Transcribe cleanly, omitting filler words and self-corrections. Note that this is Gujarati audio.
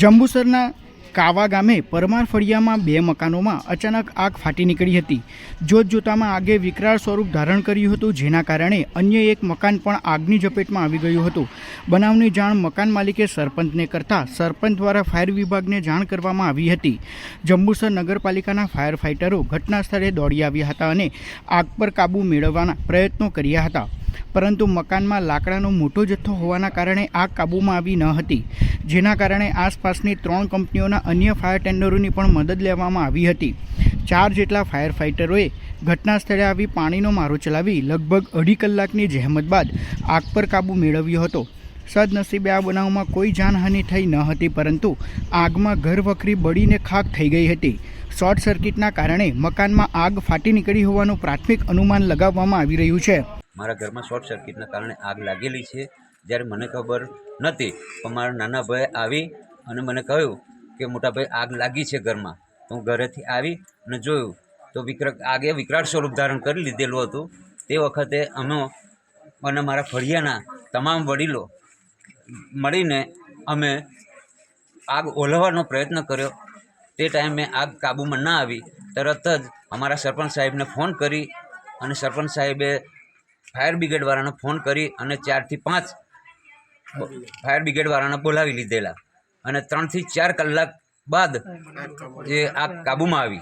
જંબુસરના કાવા ગામે પરમાર ફળિયામાં બે મકાનોમાં અચાનક આગ ફાટી નીકળી હતી। જોતજોતામાં આગે વિકરાળ સ્વરૂપ ધારણ કર્યું હતું, જેના કારણે અન્ય એક મકાન પણ આગની ઝપેટમાં આવી ગયું હતું। બનાવની જાણ મકાન માલિકે સરપંચને કરતા સરપંચ દ્વારા ફાયર વિભાગને જાણ કરવામાં આવી હતી। જંબુસર નગરપાલિકાના ફાયર ફાઇટરો ઘટના સ્થળે દોડી આવ્યા હતા અને આગ પર કાબૂ મેળવવાના પ્રયત્નો કર્યા હતા, પરંતુ મકાનમાં લાકડાનો મોટો જથ્થો હોવાના કારણે આગ કાબૂમાં આવી ન હતી, જેના કારણે આસપાસની 3 કંપનીઓના અન્ય ફાયર ટેન્ડરોની પણ મદદ લેવામાં આવી હતી। 4 જેટલા ફાયર ફાઇટરોએ ઘટના સ્થળે આવી પાણીનો મારો ચલાવી લગભગ 2.5 કલાકની જહેમત બાદ આગ પર કાબૂ મેળવ્યો હતો। સદનસીબે આ બનાવમાં કોઈ જાનહાનિ થઈ ન હતી, પરંતુ આગમાં ઘરવખરી બળીને ખાખ થઈ ગઈ હતી। શોર્ટ સર્કિટના કારણે મકાનમાં આગ ફાટી નીકળી હોવાનું પ્રાથમિક અનુમાન લગાવવામાં આવી રહ્યું છે। મારા ઘરમાં શોર્ટ સર્કિટના કારણે આગ લાગેલી છે। જ્યારે મને ખબર નથી, પણ મારા નાના ભાઈ આવી અને મને કહ્યું કે મોટા ભાઈ આગ લાગી છે ઘરમાં। તો હું ઘરેથી આવી અને જોયું તો આગે વિકરાળ સ્વરૂપ ધારણ કરી લીધેલું હતું। તે વખતે અમે અને મારા ફળિયાના તમામ વડીલો મળીને અમે આગ ઓલવવાનો પ્રયત્ન કર્યો। તે ટાઈમે આગ કાબૂમાં ના આવી, તરત જ અમારા સરપંચ સાહેબને ફોન કરી અને સરપંચ સાહેબે ફાયર બ્રિગેડવાળાને ફોન કરી અને 4 થી 5 ફાયર બ્રિગેડવાળાને બોલાવી લીધેલા અને 3 થી 4 કલાક બાદ એ આગ કાબૂમાં આવી।